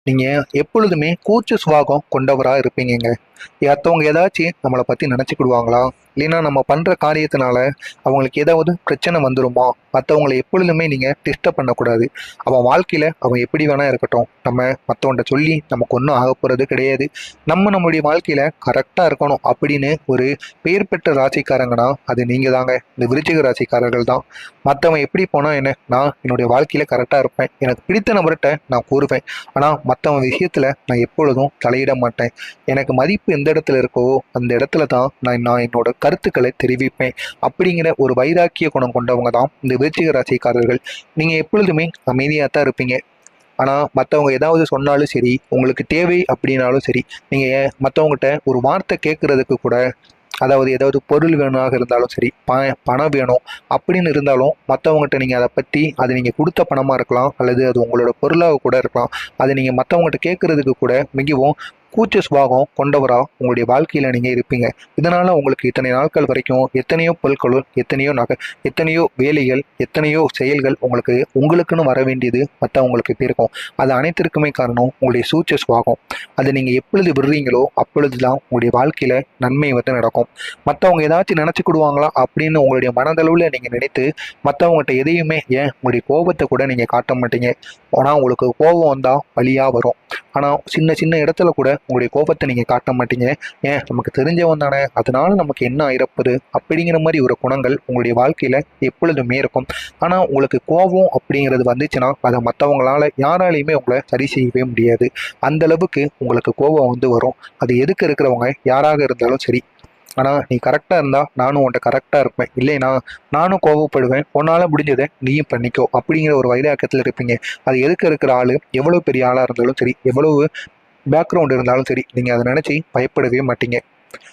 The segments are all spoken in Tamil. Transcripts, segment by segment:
நீங்கள் எப்பொழுதுமே கூச்ச சுபாவம் கொண்டவராக இருப்பீங்கங்க. மற்றவங்க ஏதாச்சும் நம்மளை பற்றி நினச்சிக்கிடுவாங்களா, இல்லைன்னா நம்ம பண்ணுற காரியத்தினால அவங்களுக்கு ஏதாவது பிரச்சனை வந்துருமா, மற்றவங்களை எப்பொழுதுமே நீங்கள் டிஸ்டர்ப் பண்ணக்கூடாது. அவன் வாழ்க்கையில் அவன் எப்படி வேணா இருக்கட்டும், நம்ம மற்றவன்கிட்ட சொல்லி நமக்கு ஒன்றும் ஆக போகிறது கிடையாது. நம்மளுடைய வாழ்க்கையில் கரெக்டாக இருக்கணும் அப்படின்னு ஒரு பெயர் பெற்ற ராசிக்காரங்கன்னா அது நீங்கள் தாங்க, இந்த விருச்சிக ராசிக்காரர்கள் தான். மற்றவன் எப்படி போனால் என்ன, நான் என்னுடைய வாழ்க்கையில் கரெக்டாக இருப்பேன், எனக்கு பிடித்த நபர்கிட்ட நான் கூறுவேன். ஆனால் மற்றவன் விஷயத்தில் நான் எப்பொழுதும் தலையிட மாட்டேன். எனக்கு மதிப்பு எந்த இடத்துல இருக்கோ அந்த இடத்துல தான் நான் என்னோட கருத்துக்களை தெரிவிப்பேன். அப்படிங்கிற ஒரு வைராக்கிய குணம் கொண்டவங்க தான் இந்த விருச்சிக ராசிக்காரர்கள். நீங்கள் எப்பொழுதுமே அமைதியாக தான் இருப்பீங்க. ஆனால் மற்றவங்க ஏதாவது சொன்னாலும் சரி, உங்களுக்கு தேவை அப்படின்னாலும் சரி, நீங்கள் மற்றவங்ககிட்ட ஒரு வார்த்தை கேட்குறதுக்கு கூட, அதாவது ஏதாவது பொருள் வேணுமாக இருந்தாலும் சரி, பணம் வேணும் அப்படின்னு இருந்தாலும் மற்றவங்ககிட்ட நீங்கள் அதை பற்றி, அது நீங்கள் கொடுத்த பணமாக இருக்கலாம், அல்லது அது உங்களோட பொருளாக கூட இருக்கலாம், அதை நீங்கள் மற்றவங்ககிட்ட கேட்குறதுக்கு கூட மிகவும் கூச்ச சுபாவம் கொண்டவராக உங்களுடைய வாழ்க்கையில் நீங்கள் இருப்பீங்க. இதனால் உங்களுக்கு இத்தனை நாட்கள் வரைக்கும் எத்தனையோ பொருட்களும், எத்தனையோ நகை, எத்தனையோ வேலைகள், எத்தனையோ செயல்கள் உங்களுக்குன்னு வர வேண்டியது மற்றவங்களுக்கு போயிருக்கும். அது அனைத்திற்குமே காரணம் உங்களுடைய சூச்ச சுபாவம். அதை நீங்கள் எப்பொழுது விடுறீங்களோ அப்பொழுது தான் உங்களுடைய வாழ்க்கையில் நன்மை நடக்கும். மற்றவங்க ஏதாச்சும் நினச்சிக்கிடுவாங்களா அப்படின்னு உங்களுடைய மனதளவில் நீங்கள் நினைத்து மற்றவங்ககிட்ட எதையுமே, ஏன் உங்களுடைய கோபத்தை கூட நீங்கள் காட்ட மாட்டீங்க. ஆனால் உங்களுக்கு கோபம் வந்தால் வழியாக வரும். ஆனால் சின்ன சின்ன இடத்துல கூட உங்களுடைய கோபத்தை நீங்கள் காட்ட மாட்டீங்க. ஏன், நமக்கு தெரிஞ்சவன் தானே, அதனால நமக்கு என்ன ஆயிரப்போது அப்படிங்கிற மாதிரி ஒரு குணங்கள் உங்களுடைய வாழ்க்கையில் எப்பொழுதுமே இருக்கும். ஆனால் உங்களுக்கு கோபம் அப்படிங்கிறது வந்துச்சுன்னா அதை மற்றவங்களால யாராலையுமே உங்களை சரி செய்யவே முடியாது. அந்த அளவுக்கு உங்களுக்கு கோபம் வரும். அது எதுக்கு இருக்கிறவங்க யாராக இருந்தாலும் சரி. ஆனால் நீ கரெக்டாக இருந்தால் நானும் உன்ட்ட கரெக்டாக இருப்பேன், இல்லைனா நானும் கோவப்படுவேன், உன்னால் முடிஞ்சதை நீயும் பண்ணிக்கோ அப்படிங்கிற ஒரு வைராக்கியத்தில் இருப்பீங்க. அது எதுக்கு இருக்கிற ஆள் எவ்வளோ பெரிய ஆளாக இருந்தாலும் சரி, எவ்வளவு பேக்ரவுண்ட் இருந்தாலும் சரி, நீங்கள் அதை நினச்சி பயப்படவே மாட்டீங்க.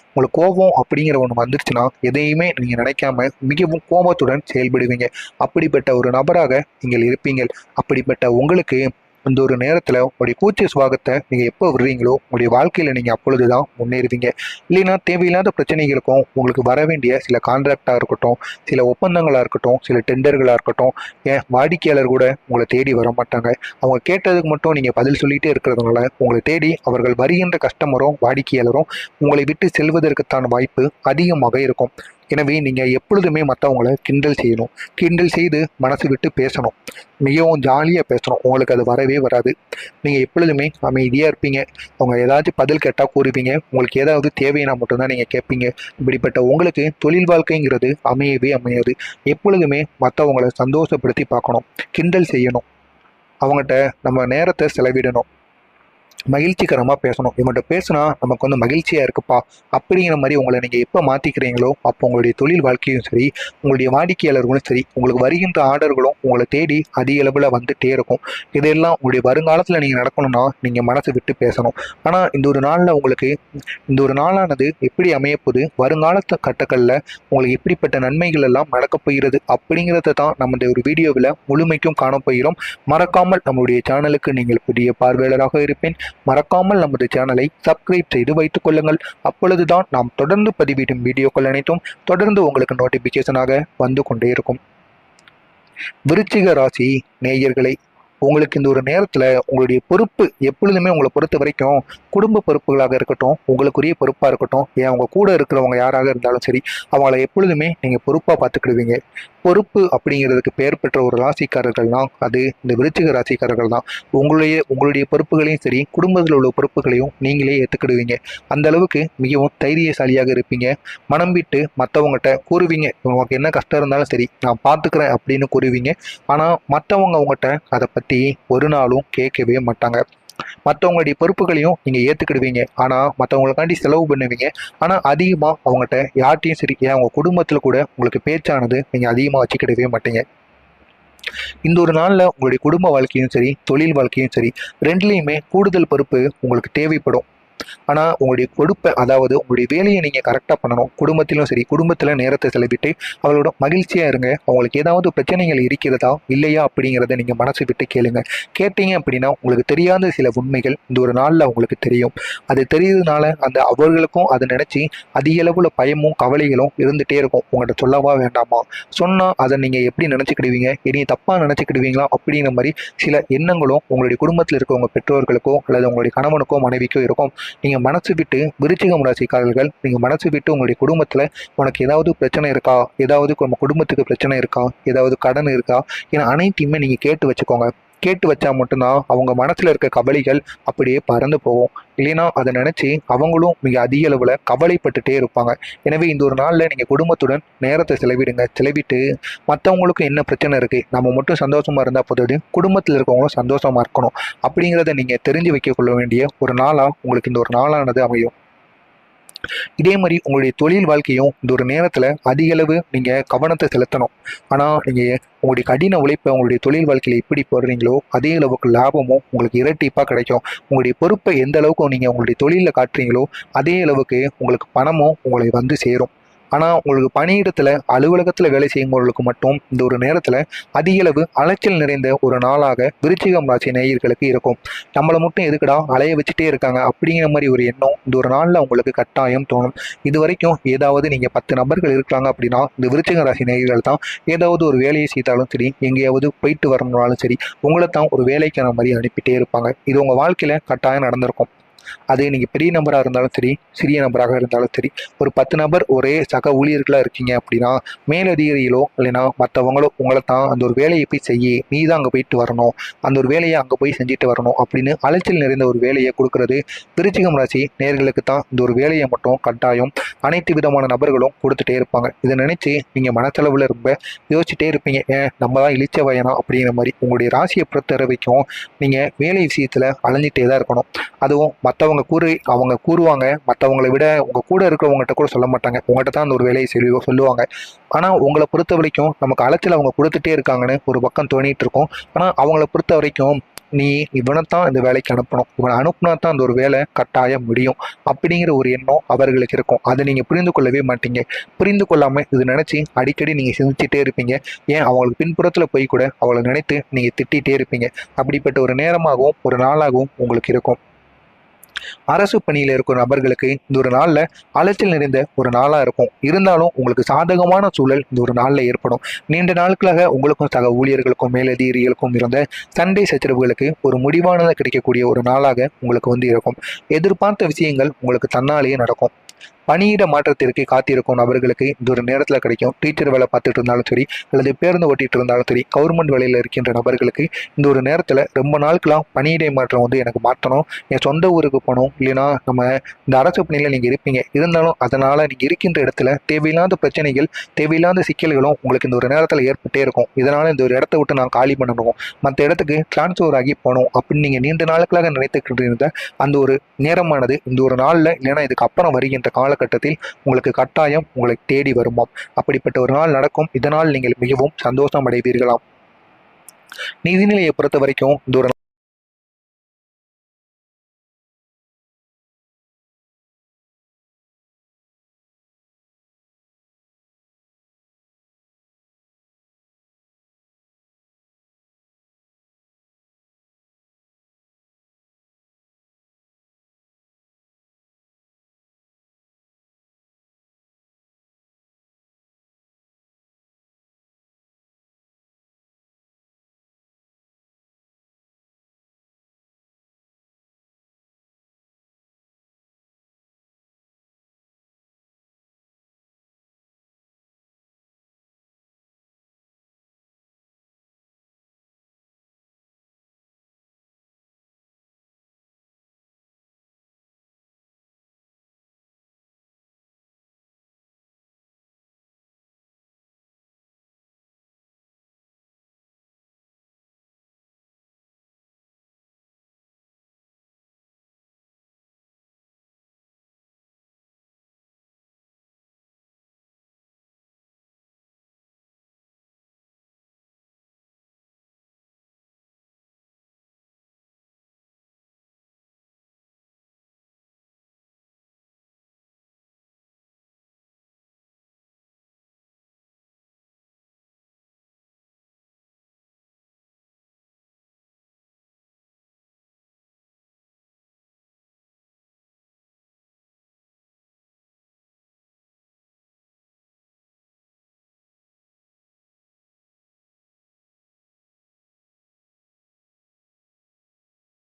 உங்களுக்கு கோபம் அப்படிங்கிற ஒன்று வந்துருச்சுன்னா எதையுமே நீங்கள் நினைக்காம மிகவும் கோபத்துடன் செயல்படுவீங்க. அப்படிப்பட்ட ஒரு நபராக நீங்கள் இருப்பீங்கள். அப்படிப்பட்ட உங்களுக்கு இந்த ஒரு நேரத்தில் உங்களுடைய கூச்ச சுபாவத்தை நீங்கள் எப்போ விடுறீங்களோ உங்களுடைய வாழ்க்கையில் நீங்கள் அப்பொழுது தான் முன்னேறுவீங்க. இல்லைன்னா தேவையில்லாத பிரச்சனைகளுக்கும் உங்களுக்கு வர வேண்டிய சில கான்ட்ராக்டாக இருக்கட்டும், சில ஒப்பந்தங்களாக இருக்கட்டும், சில டெண்டர்களாக இருக்கட்டும், ஏன் வாடிக்கையாளர் கூட உங்களை தேடி வர மாட்டாங்க. அவங்க கேட்டதுக்கு மட்டும் நீங்கள் பதில் சொல்லிகிட்டே இருக்கிறதுனால உங்களை தேடி அவர்கள் வருகின்ற கஸ்டமரும் வாடிக்கையாளரும் உங்களை விட்டு செல்வதற்குத்தான வாய்ப்பு அதிகமாக இருக்கும். எனவே நீங்கள் எப்பொழுதுமே மற்றவங்கள கிண்டல் செய்யணும். கிண்டல் செய்து மனசு விட்டு பேசணும். மிகவும் ஜாலியாக பேசணும். உங்களுக்கு அது வரவே வராது. நீங்கள் எப்பொழுதுமே அமைதியாக இருப்பீங்க. அவங்க ஏதாச்சும் பதில் கேட்டால் கூறுவீங்க. உங்களுக்கு ஏதாவது தேவைன்னா மட்டும்தான் நீங்கள் கேட்பீங்க. இப்படிப்பட்ட உங்களுக்கு தொழில் வாழ்க்கைங்கிறது அமையவே அமையாது. எப்பொழுதுமே மற்றவங்களை சந்தோஷப்படுத்தி பார்க்கணும். கிண்டல் செய்யணும். அவங்ககிட்ட நம்ம நேரத்தை செலவிடணும். மகிழ்ச்சிகரமாக பேசணும். இவங்கள்ட்ட பேசுனா நமக்கு மகிழ்ச்சியாக இருக்குப்பா அப்படிங்கிற மாதிரி உங்களை நீங்கள் எப்போ மாற்றிக்கிறீங்களோ அப்போ உங்களுடைய தொழில் வாழ்க்கையும் சரி, உங்களுடைய வாடிக்கையாளர்களும் சரி, உங்களுக்கு வருகின்ற ஆர்டர்களும் உங்களை தேடி அதிக அளவில் வந்துட்டே இருக்கும். இதெல்லாம் உங்களுடைய வருங்காலத்தில் நீங்கள் நடக்கணும்னா நீங்கள் மனசு விட்டு பேசணும். ஆனால் இந்த ஒரு நாளில் உங்களுக்கு இந்த ஒரு நாளானது எப்படி அமையப்போகுது, வருங்காலத்து கட்டங்களில் உங்களுக்கு எப்படிப்பட்ட நன்மைகள் எல்லாம் நடக்கப் போகிறது அப்படிங்கிறத தான் நம்ம இந்த ஒரு வீடியோவில் முழுமைக்கும் காணப்போகிறோம். மறக்காமல் நம்மளுடைய சேனலுக்கு நீங்கள் புதிய பார்வையாளராக இருப்பேன். மறக்காமல் நமது சேனலை சப்ஸ்கிரைப் செய்து வைத்துக் கொள்ளுங்கள். அப்பொழுதுதான் நாம் தொடர்ந்து பதிவிடும் வீடியோக்கள் அனைத்தும் தொடர்ந்து உங்களுக்கு நோட்டிபிகேஷனாக வந்து கொண்டே இருக்கும். விருச்சிக ராசி நேயர்களை, உங்களுக்கு இந்த ஒரு நேரத்தில் உங்களுடைய பொறுப்பு எப்பொழுதுமே உங்களை பொறுத்த வரைக்கும் குடும்ப பொறுப்புகளாக இருக்கட்டும், உங்களுக்குரிய பொறுப்பாக இருக்கட்டும், ஏன் அவங்க கூட இருக்கிறவங்க யாராக இருந்தாலும் சரி, அவங்கள எப்பொழுதுமே நீங்கள் பொறுப்பாக பார்த்துக்கிடுவீங்க. பொறுப்பு அப்படிங்கிறதுக்கு பெயர் பெற்ற ஒரு ராசிக்காரர்கள்னா அது இந்த விருச்சிக ராசிக்காரர்கள் தான். உங்களுடைய பொறுப்புகளையும் சரி, குடும்பத்தில் உள்ள பொறுப்புகளையும் நீங்களே ஏற்றுக்கிடுவீங்க. அந்த அளவுக்கு மிகவும் தைரியசாலியாக இருப்பீங்க. மனம் விட்டு மற்றவங்ககிட்ட கூறுவீங்க. உங்களுக்கு என்ன கஷ்டம் இருந்தாலும் சரி நான் பார்த்துக்கிறேன் அப்படின்னு கூறுவீங்க. ஆனால் மற்றவங்க அவங்ககிட்ட அதை பற்றி ஒரு நாளும் கேட்கவே மாட்டாங்க. மற்றவங்களுடைய பொறுப்புகளையும் நீங்கள் ஏற்றுக்கிடுவீங்க. ஆனால் மற்றவங்களுக்காண்டி செலவு பண்ணுவீங்க. ஆனால் அதிகமாக அவங்ககிட்ட யார்ட்டையும் சரி, ஏன் உங்கள் குடும்பத்தில் கூட உங்களுக்கு பேச்சானது நீங்கள் அதிகமாக வச்சுக்கிடவே மாட்டீங்க. இந்த ஒரு நாளில் உங்களுடைய குடும்ப வாழ்க்கையும் சரி, தொழில் வாழ்க்கையும் சரி, ரெண்டுலேயுமே கூடுதல் பொறுப்பு உங்களுக்கு தேவைப்படும். ஆனால் உங்களுடைய பொறுப்பை, அதாவது உங்களுடைய வேலையை நீங்கள் கரெக்டாக பண்ணணும். குடும்பத்திலும் சரி, குடும்பத்தில் நேரத்தை செலவிட்டு அவளோட மகிழ்ச்சியாக இருங்க. அவங்களுக்கு ஏதாவது பிரச்சனைகள் இருக்கிறதா இல்லையா அப்படிங்கிறத நீங்கள் மனசு விட்டு கேளுங்க. கேட்டீங்க அப்படின்னா உங்களுக்கு தெரியாத சில உண்மைகள் இந்த ஒரு நாளில் உங்களுக்கு தெரியும். அது தெரியுறதுனால அந்த அவர்களுக்கும் அதை நினச்சி அதிக அளவில் பயமும் கவலைகளும் இருந்துகிட்டே இருக்கும். உங்கள்கிட்ட சொல்லவா வேண்டாமா? சொன்னால் அதை நீங்கள் எப்படி நினச்சிக்கிடுவீங்க, இனி தப்பாக நினச்சிக்கிடுவீங்களா அப்படிங்கிற மாதிரி சில எண்ணங்களும் உங்களுடைய குடும்பத்தில் இருக்கவங்க பெற்றோர்களுக்கோ அல்லது உங்களுடைய கணவனுக்கோ மனைவிக்கோ இருக்கும். நீங்கள் மனசு விட்டு விருச்சிகம் ராசிக்காரர்கள், நீங்கள் மனசு விட்டு உங்களுடைய குடும்பத்தில் உனக்கு ஏதாவது பிரச்சனை இருக்கா, ஏதாவது நம்ம குடும்பத்துக்கு பிரச்சனை இருக்கா, ஏதாவது கடன் இருக்கா, ஏன்னா அனைத்தையுமே நீங்கள் கேட்டு வச்சுக்கோங்க. கேட்டு வச்சா மட்டும்தான் அவங்க மனசில் இருக்க கவலைகள் அப்படியே பறந்து போகும். இல்லைன்னா அதை நினச்சி அவங்களும் மிக அதிக அளவில் கவலைப்பட்டுட்டே இருப்பாங்க. எனவே இந்த ஒரு நாளில் நீங்கள் குடும்பத்துடன் நேரத்தை செலவிடுங்க. செலவிட்டு மற்றவங்களுக்கும் என்ன பிரச்சனை இருக்குது, நம்ம மட்டும் சந்தோஷமாக இருந்தால் போதாது, குடும்பத்தில் இருக்கவங்களும் சந்தோஷமாக இருக்கணும் அப்படிங்கிறத நீங்கள் தெரிஞ்சு வைக்க கொள்ள வேண்டிய ஒரு நாளாக உங்களுக்கு இந்த ஒரு நாளானது அமையும். இதே மாதிரி உங்களுடைய தொழில் வாழ்க்கையும் இந்த ஒரு நேரத்தில் அதிக அளவு நீங்கள் கவனத்தை செலுத்தணும். ஆனால் நீங்கள் உங்களுடைய கடின உழைப்பை உங்களுடைய தொழில் வாழ்க்கையில் எப்படி போடுறீங்களோ அதே அளவுக்கு லாபமும் உங்களுக்கு இரட்டிப்பாக கிடைக்கும். உங்களுடைய பொறுப்பை எந்த அளவுக்கு நீங்கள் உங்களுடைய தொழிலில் காட்டுறீங்களோ அதே அளவுக்கு உங்களுக்கு பணமும் உங்களை வந்து சேரும். ஆனால் உங்களுக்கு பணியிடத்தில் அலுவலகத்தில் வேலை செய்யும்பவர்களுக்கு மட்டும் இந்த ஒரு நேரத்தில் அதிகளவு அலைச்சல் நிறைந்த ஒரு நாளாக விருச்சிகம் ராசி நேயர்களுக்கு இருக்கும். நம்மளை மட்டும் எதுக்குடா அலைய வச்சுட்டே இருக்காங்க அப்படிங்கிற மாதிரி ஒரு எண்ணம் இந்த ஒரு நாளில் உங்களுக்கு கட்டாயம் தோணும். இது வரைக்கும் ஏதாவது நீங்கள் 10 நபர்கள் இருக்காங்க அப்படின்னா இந்த விருச்சிக ராசி நேயர்கள் தான் ஏதாவது ஒரு வேலையை செய்தாலும் சரி, எங்கேயாவது போயிட்டு வரணும்னாலும் சரி, உங்களை தான் ஒரு வேலைக்கான மாதிரி அனுப்பிட்டே இருப்பாங்க. இது உங்கள் வாழ்க்கையில் கட்டாயம் நடந்திருக்கும். அது நீங்கள் பெரிய நபராக இருந்தாலும் சரி, சிறிய நபராக இருந்தாலும் சரி, ஒரு 10 நபர் ஒரே சக ஊழியர்களாக இருக்கீங்க அப்படின்னா மேலதிகாரிகளோ இல்லைன்னா மற்றவங்களோ உங்களை தான் அந்த ஒரு வேலையை போய் செய்ய, நீ தான் அங்கே போயிட்டு வரணும், அந்த ஒரு வேலையை அங்கே போய் செஞ்சுட்டு வரணும் அப்படின்னு அலைச்சல் நிறைந்த ஒரு வேலையை கொடுக்கறது விருச்சிகம் ராசி நேர்களுக்கு தான். இந்த ஒரு வேலையை மட்டும் கட்டாயம் அனைத்து விதமான நபர்களும் கொடுத்துட்டே இருப்பாங்க. இதை நினச்சி நீங்கள் மனசளவில் ரொம்ப யோசிச்சுட்டே இருப்பீங்க, ஏன் நம்ம தான் இழிச்ச வயனா அப்படிங்கிற மாதிரி. உங்களுடைய ராசியை பொறுத்த வரைக்கும் நீங்கள் வேலை விஷயத்தில் அலைஞ்சிட்டே தான் இருக்கணும். அதுவும் மற்றவங்க அவங்க கூறுவாங்க, மற்றவங்களை விட உங்கள் கூட இருக்கிறவங்ககிட்ட கூட சொல்ல மாட்டாங்க, உங்கள்கிட்ட தான் அந்த ஒரு வேலையை சொல்லுவாங்க. ஆனால் உங்களை பொறுத்த வரைக்கும் நமக்கு அலைச்சல் அவங்க கொடுத்துட்டே இருக்காங்கன்னு ஒரு பக்கம் தோணிட்டு இருக்கும். ஆனால் அவங்கள பொறுத்த வரைக்கும் நீ இவனைத்தான் இந்த வேலைக்கு அனுப்பணும், இவனை அனுப்புனா தான் அந்த ஒரு வேலை கட்டாயம் முடியும் அப்படிங்கிற ஒரு எண்ணம் அவர்களுக்கு இருக்கும். அதை நீங்கள் புரிந்து கொள்ளவே மாட்டீங்க. புரிந்து கொள்ளாமல் இது நினச்சி அடிக்கடி நீங்கள் சிந்திச்சுட்டே இருப்பீங்க. ஏன் அவங்களுக்கு பின்புறத்தில் போய் கூட அவளை நினைத்து நீங்கள் திட்டிகிட்டே இருப்பீங்க. அப்படிப்பட்ட ஒரு நேரமாகவும் ஒரு நாளாகவும் உங்களுக்கு இருக்கும். அரசு பணியில் இருக்கிற நபர்களுக்கு இந்த ஒரு நாளில் அலைச்சல் நிறைந்த ஒரு நாளாக இருக்கும். இருந்தாலும் உங்களுக்கு சாதகமான சூழல் இந்த ஒரு நாளில் ஏற்படும். நீண்ட நாட்களாக உங்களுக்கும் சக ஊழியர்களுக்கும் மேலதிகாரிகளுக்கும் இருந்த சண்டை சச்சரவுகளுக்கு ஒரு முடிவானதாக கிடைக்கக்கூடிய ஒரு நாளாக உங்களுக்கு வந்து இருக்கும். எதிர்பார்த்த விஷயங்கள் உங்களுக்கு தன்னாலேயே நடக்கும். பணியிட மாற்றத்திற்கு காத்திருக்கும் நபர்களுக்கு இந்த ஒரு நேரத்தில் கிடைக்கும். டீச்சர் வேலை பார்த்துட்டு இருந்தாலும் சரி, அல்லது பேருந்து ஓட்டிகிட்டு இருந்தாலும் சரி, கவர்மெண்ட் வேலையில் இருக்கின்ற நபர்களுக்கு இந்த ஒரு நேரத்தில் ரொம்ப நாட்களாக பணியிடை மாற்றம் வந்து எனக்கு மாற்றணும், என் சொந்த ஊருக்கு போகணும், இல்லைன்னா நம்ம இந்த அரசு பணியில் நீங்கள் இருப்பீங்க, இருந்தாலும் அதனால் நீங்கள் இருக்கின்ற இடத்துல தேவையில்லாத பிரச்சனைகள், தேவையில்லாத சிக்கல்களும் உங்களுக்கு இந்த ஒரு நேரத்தில் ஏற்பட்டே இருக்கும். இதனால் இந்த ஒரு இடத்த விட்டு நான் காலி பண்ணணும், மற்ற இடத்துக்கு டிரான்ஸ்ஃபர் ஆகி போகணும் அப்படின்னு நீங்கள் நீண்ட நாட்களாக நினைத்துக்கிட்டு இருந்த அந்த ஒரு நேரமானது இந்த ஒரு நாளில் இல்லைன்னா இதுக்கு அப்புறம் வருகின்ற காலகட்டத்தில் உங்களுக்கு கட்டாயம் உங்களை தேடி வருமாம். அப்படிப்பட்ட ஒரு நாள் நடக்கும். இதனால் நீங்கள் மிகவும் சந்தோஷம் அடைவீர்களாம். நிதிநிலையை பொறுத்த வரைக்கும் இந்த ஒரு